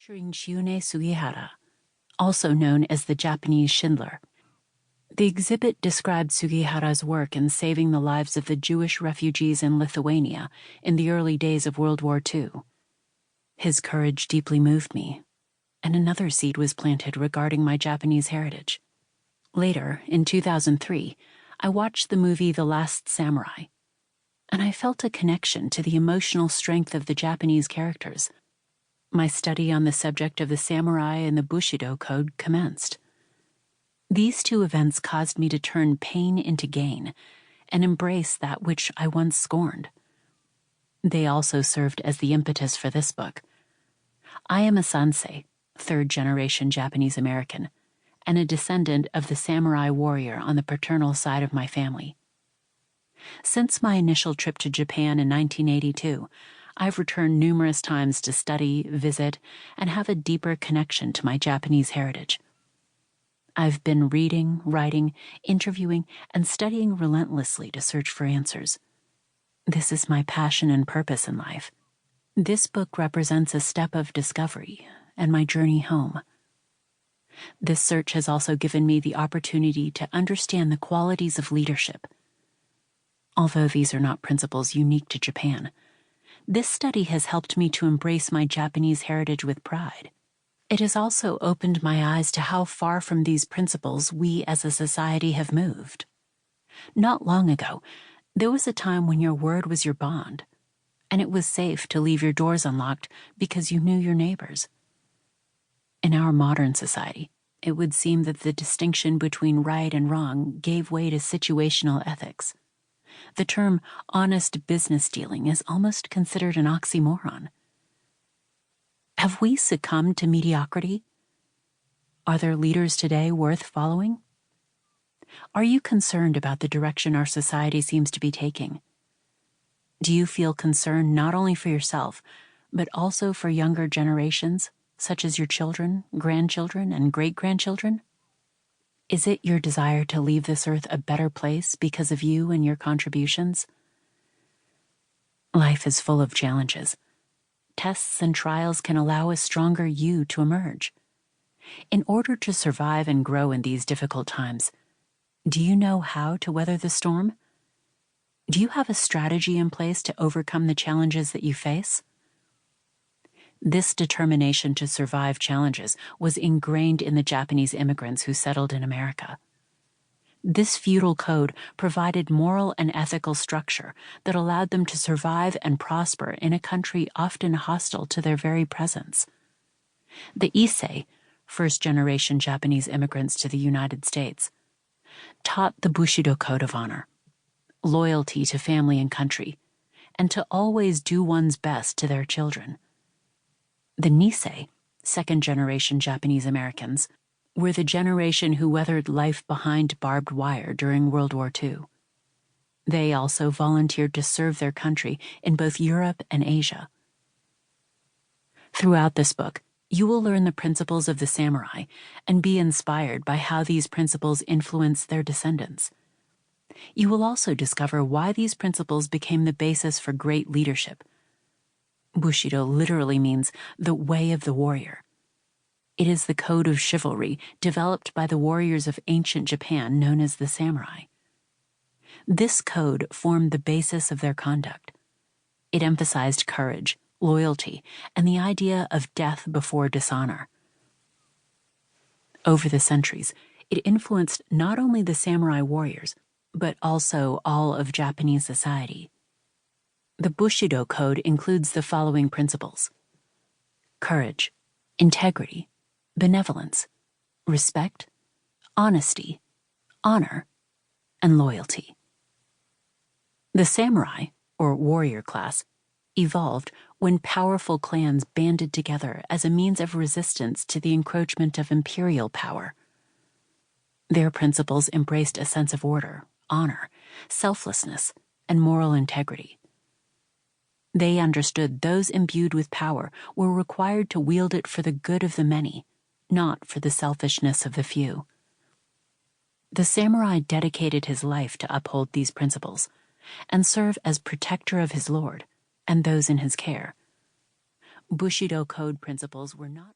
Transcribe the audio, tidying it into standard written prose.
featuring Shiune Sugihara, also known as the Japanese Schindler. The exhibit described Sugihara's work in saving the lives of the Jewish refugees in Lithuania in the early days of World War II. His courage deeply moved me, and another seed was planted regarding my Japanese heritage. Later, in 2003, I watched the movie The Last Samurai, and I felt a connection to the emotional strength of the Japanese characters. My study on the subject of the samurai and the Bushido code commenced. These two events caused me to turn pain into gain and embrace that which I once scorned. They also served as the impetus for this book. I am a Sansei, third-generation Japanese American, and a descendant of the samurai warrior on the paternal side of my family. Since my initial trip to Japan in 1982, I've returned numerous times to study, visit, and have a deeper connection to my Japanese heritage. I've been reading, writing, interviewing, and studying relentlessly to search for answers. This is my passion and purpose in life. This book represents a step of discovery and my journey home. This search has also given me the opportunity to understand the qualities of leadership. Although these are not principles unique to Japan, this study has helped me to embrace my Japanese heritage with pride. It has also opened my eyes to how far from these principles we as a society have moved. Not long ago, there was a time when your word was your bond, and it was safe to leave your doors unlocked because you knew your neighbors. In our modern society, it would seem that the distinction between right and wrong gave way to situational ethics. The term honest business dealing is almost considered an oxymoron. Have we succumbed to mediocrity? Are there leaders today worth following? Are you concerned about the direction our society seems to be taking? Do you feel concern not only for yourself, but also for younger generations, such as your children, grandchildren, and great-grandchildren? Is it your desire to leave this earth a better place because of you and your contributions? Life is full of challenges. Tests and trials can allow a stronger you to emerge. In order to survive and grow in these difficult times, do you know how to weather the storm? Do you have a strategy in place to overcome the challenges that you face? This determination to survive challenges was ingrained in the Japanese immigrants who settled in America. This feudal code provided moral and ethical structure that allowed them to survive and prosper in a country often hostile to their very presence. The Issei, first-generation Japanese immigrants to the United States, taught the Bushido code of honor, loyalty to family and country, and to always do one's best to their children. The Nisei, second-generation Japanese Americans, were the generation who weathered life behind barbed wire during World War II. They also volunteered to serve their country in both Europe and Asia. Throughout this book, you will learn the principles of the samurai and be inspired by how these principles influence their descendants. You will also discover why these principles became the basis for great leadership. Bushido literally means the way of the warrior. It is the code of chivalry developed by the warriors of ancient Japan known as the samurai. This code formed the basis of their conduct. It emphasized courage, loyalty, and the idea of death before dishonor. Over the centuries, it influenced not only the samurai warriors, but also all of Japanese society. The Bushido code includes the following principles: courage, integrity, benevolence, respect, honesty, honor, and loyalty. The samurai, or warrior class, evolved when powerful clans banded together as a means of resistance to the encroachment of imperial power. Their principles embraced a sense of order, honor, selflessness, and moral integrity. They understood those imbued with power were required to wield it for the good of the many, not for the selfishness of the few. The samurai dedicated his life to uphold these principles and serve as protector of his lord and those in his care. Bushido code principles were not